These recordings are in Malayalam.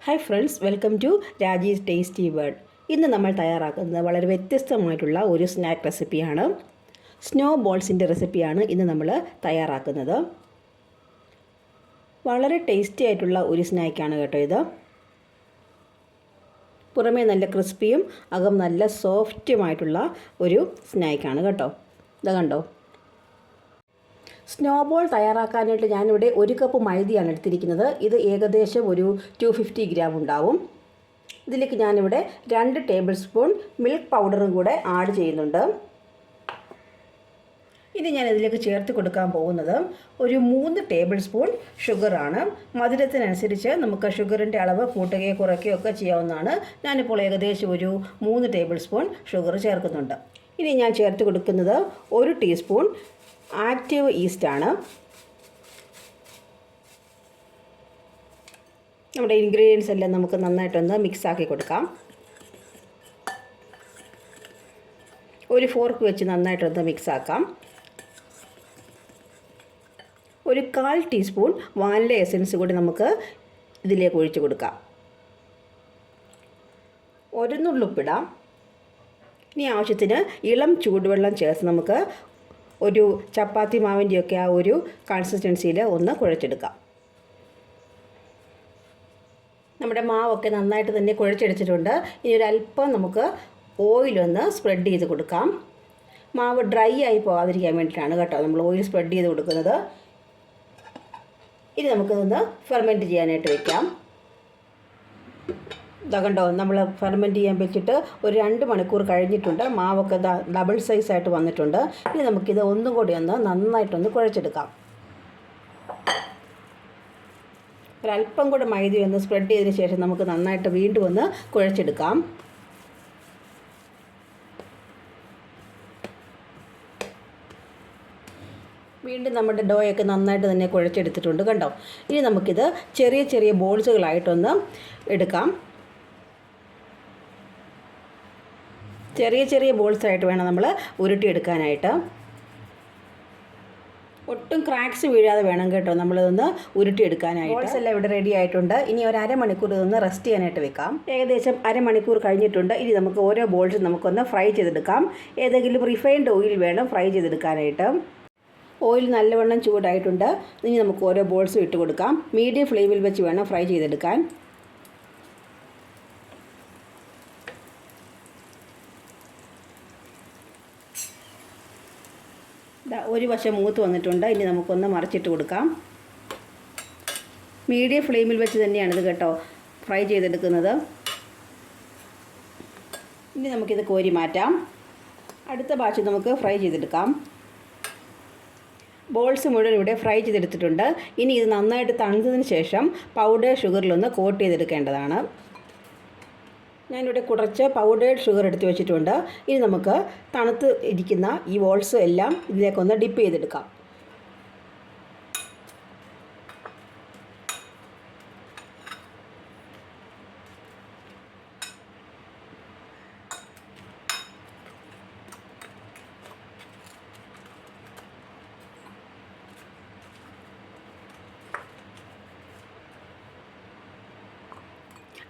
Hi friends, welcome to Raji's tasty world. ഇന്ന് നമ്മൾ തയ്യാറാക്കുന്നത് വളരെ വ്യത്യസ്തമായിട്ടുള്ള ഒരു സ്നാക്ക് റെസിപ്പിയാണ്. സ്നോ ബോൾസിൻ്റെ റെസിപ്പിയാണ് ഇന്ന് നമ്മൾ തയ്യാറാക്കുന്നത്. വളരെ ടേസ്റ്റി ആയിട്ടുള്ള ഒരു സ്നാക്കാണ് കേട്ടോ ഇത്. പുറമേ നല്ല ക്രിസ്പിയും അകം നല്ല സോഫ്റ്റുമായിട്ടുള്ള ഒരു സ്നാക്കാണ് കേട്ടോ. ഇത് കണ്ടോ. സ്നോബോൾ തയ്യാറാക്കാനായിട്ട് ഞാനിവിടെ 1 കപ്പ് മൈദയാണ് എടുത്തിരിക്കുന്നത്. ഇത് ഏകദേശം ഒരു 250 ഗ്രാം ഉണ്ടാവും. ഇതിലേക്ക് ഞാനിവിടെ 2 ടേബിൾ സ്പൂൺ മിൽക്ക് പൗഡറും കൂടെ ആഡ് ചെയ്യുന്നുണ്ട്. ഇനി ഞാൻ ഇതിലേക്ക് ചേർത്ത് കൊടുക്കാൻ പോകുന്നത് ഒരു 3 ടേബിൾ സ്പൂൺ ഷുഗറാണ്. മധുരത്തിനനുസരിച്ച് നമുക്ക് ഷുഗറിൻ്റെ അളവ് കൂട്ടുകയോ കുറയ്ക്കുകയോ ഒക്കെ ചെയ്യാവുന്നതാണ്. ഞാനിപ്പോൾ ഏകദേശം ഒരു 3 ടേബിൾ സ്പൂൺ ഷുഗർ ചേർക്കുന്നുണ്ട്. ഇനി ഞാൻ ചേർത്ത് കൊടുക്കുന്നത് 1 ടീസ്പൂൺ ആക്റ്റീവ് ഈസ്റ്റാണ്. നമ്മുടെ ഇൻഗ്രീഡിയൻസ് എല്ലാം നമുക്ക് നന്നായിട്ടൊന്ന് മിക്സാക്കി കൊടുക്കാം. ഒരു ഫോർക്ക് വെച്ച് നന്നായിട്ടൊന്ന് മിക്സാക്കാം. ഒരു 1/4 ടീസ്പൂൺ വാനില എസൻസ് കൂടി നമുക്ക് ഇതിലേക്ക് ഒഴിച്ച് കൊടുക്കാം. ഒരു നുള്ളുപ്പിടാം. ഇനി ആവശ്യത്തിന് ഇളം ചൂടുവെള്ളം ചേർത്ത് നമുക്ക് ഒരു ചപ്പാത്തി മാവിൻ്റെയൊക്കെ ആ ഒരു കൺസിസ്റ്റൻസിയിൽ ഒന്ന് കുഴച്ചെടുക്കാം. നമ്മുടെ മാവൊക്കെ നന്നായിട്ട് തന്നെ കുഴച്ചെടുത്തിട്ടുണ്ട്. ഇനി ഒരല്പം നമുക്ക് ഓയിലൊന്ന് സ്പ്രെഡ് ചെയ്ത് കൊടുക്കാം. മാവ് ഡ്രൈ ആയി പോകാതിരിക്കാൻ വേണ്ടിയിട്ടാണ് കേട്ടോ നമ്മൾ ഓയിൽ സ്പ്രെഡ് ചെയ്ത് കൊടുക്കുന്നത്. ഇനി നമുക്കിതൊന്ന് ഫെർമെൻറ്റ് ചെയ്യാനായിട്ട് വയ്ക്കാം. ഇതാ കണ്ടോ, നമ്മൾ ഫെർമെൻറ്റ് ചെയ്യാൻ വെച്ചിട്ട് ഒരു 2 മണിക്കൂർ കഴിഞ്ഞിട്ടുണ്ട്. മാവൊക്കെ ഡബിൾ സൈസായിട്ട് വന്നിട്ടുണ്ട്. ഇനി നമുക്കിത് ഒന്നും കൂടി ഒന്ന് നന്നായിട്ടൊന്ന് കുഴച്ചെടുക്കാം. ഒരല്പം കൂടെ മൈദ ഒന്ന് സ്പ്രെഡ് ചെയ്തതിന് ശേഷം നമുക്ക് നന്നായിട്ട് വീണ്ടും ഒന്ന് കുഴച്ചെടുക്കാം. വീണ്ടും നമ്മുടെ ഡോയൊക്കെ നന്നായിട്ട് തന്നെ കുഴച്ചെടുത്തിട്ടുണ്ട് കണ്ടോ. ഇനി നമുക്കിത് ചെറിയ ചെറിയ ബോൾസുകളായിട്ടൊന്ന് എടുക്കാം. ചെറിയ ചെറിയ ബോൾസായിട്ട് വേണം നമ്മൾ ഉരുട്ടിയെടുക്കാനായിട്ട്. ഒട്ടും ക്രാക്സ് വീഴാതെ വേണം കേട്ടോ നമ്മളിതൊന്ന് ഉരുട്ടിയെടുക്കാനായിട്ട്. ബോൾസ് എല്ലാം ഇവിടെ റെഡി ആയിട്ടുണ്ട്. ഇനി ഒരു അരമണിക്കൂർ ഇതൊന്ന് റെസ്റ്റ് ചെയ്യാനായിട്ട് വെക്കാം. ഏകദേശം അരമണിക്കൂർ കഴിഞ്ഞിട്ടുണ്ട്. ഇനി നമുക്ക് ഓരോ ബോൾസും നമുക്കൊന്ന് ഫ്രൈ ചെയ്തെടുക്കാം. ഏതെങ്കിലും റിഫൈൻഡ് ഓയിൽ വേണം ഫ്രൈ ചെയ്തെടുക്കാനായിട്ട്. ഓയിൽ നല്ലവണ്ണം ചൂടായിട്ടുണ്ട്. ഇനി നമുക്ക് ഓരോ ബോൾസും ഇട്ട് കൊടുക്കാം. മീഡിയം ഫ്ലെയിമിൽ വെച്ച് വേണം ഫ്രൈ ചെയ്തെടുക്കാൻ. ഒരു വശം മൂത്ത് വന്നിട്ടുണ്ട്. ഇനി നമുക്കൊന്ന് മറിച്ചിട്ട് കൊടുക്കാം. മീഡിയം ഫ്ലെയിമിൽ വെച്ച് തന്നെയാണിത് കേട്ടോ ഫ്രൈ ചെയ്തെടുക്കുന്നത്. ഇനി നമുക്കിത് കോരി മാറ്റാം. അടുത്ത ബാച്ച് നമുക്ക് ഫ്രൈ ചെയ്തെടുക്കാം. ബോൾസ് മുഴുവൻ ഇവിടെ ഫ്രൈ ചെയ്തെടുത്തിട്ടുണ്ട്. ഇനി ഇത് നന്നായിട്ട് തണുത്തതിന് ശേഷം പൗഡേർഡ് ഷുഗറിലൊന്ന് കോട്ട് ചെയ്തെടുക്കേണ്ടതാണ്. ഞാനിവിടെ കുറച്ച് പൗഡേർഡ് ഷുഗർ എടുത്ത് വെച്ചിട്ടുണ്ട്. ഇനി നമുക്ക് തണുത്ത് ഇരിക്കുന്ന ഈ ബോൾസ് എല്ലാം ഇതിലേക്കൊന്ന് ഡിപ്പ് ചെയ്തെടുക്കാം.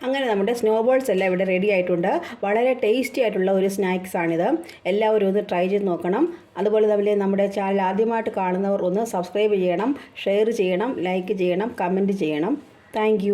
അങ്ങനെ നമ്മുടെ സ്നോബോൾസ് എല്ലാം ഇവിടെ റെഡി ആയിട്ടുണ്ട്. വളരെ ടേസ്റ്റി ആയിട്ടുള്ള ഒരു സ്നാക്സാണിത്. എല്ലാവരും ഒന്ന് ട്രൈ ചെയ്ത് നോക്കണം. അതുപോലെ തന്നെ നമ്മുടെ ചാനൽ ആദ്യമായിട്ട് കാണുന്നവർ ഒന്ന് സബ്സ്ക്രൈബ് ചെയ്യണം, ഷെയർ ചെയ്യണം, ലൈക്ക് ചെയ്യണം, കമൻറ്റ് ചെയ്യണം. താങ്ക്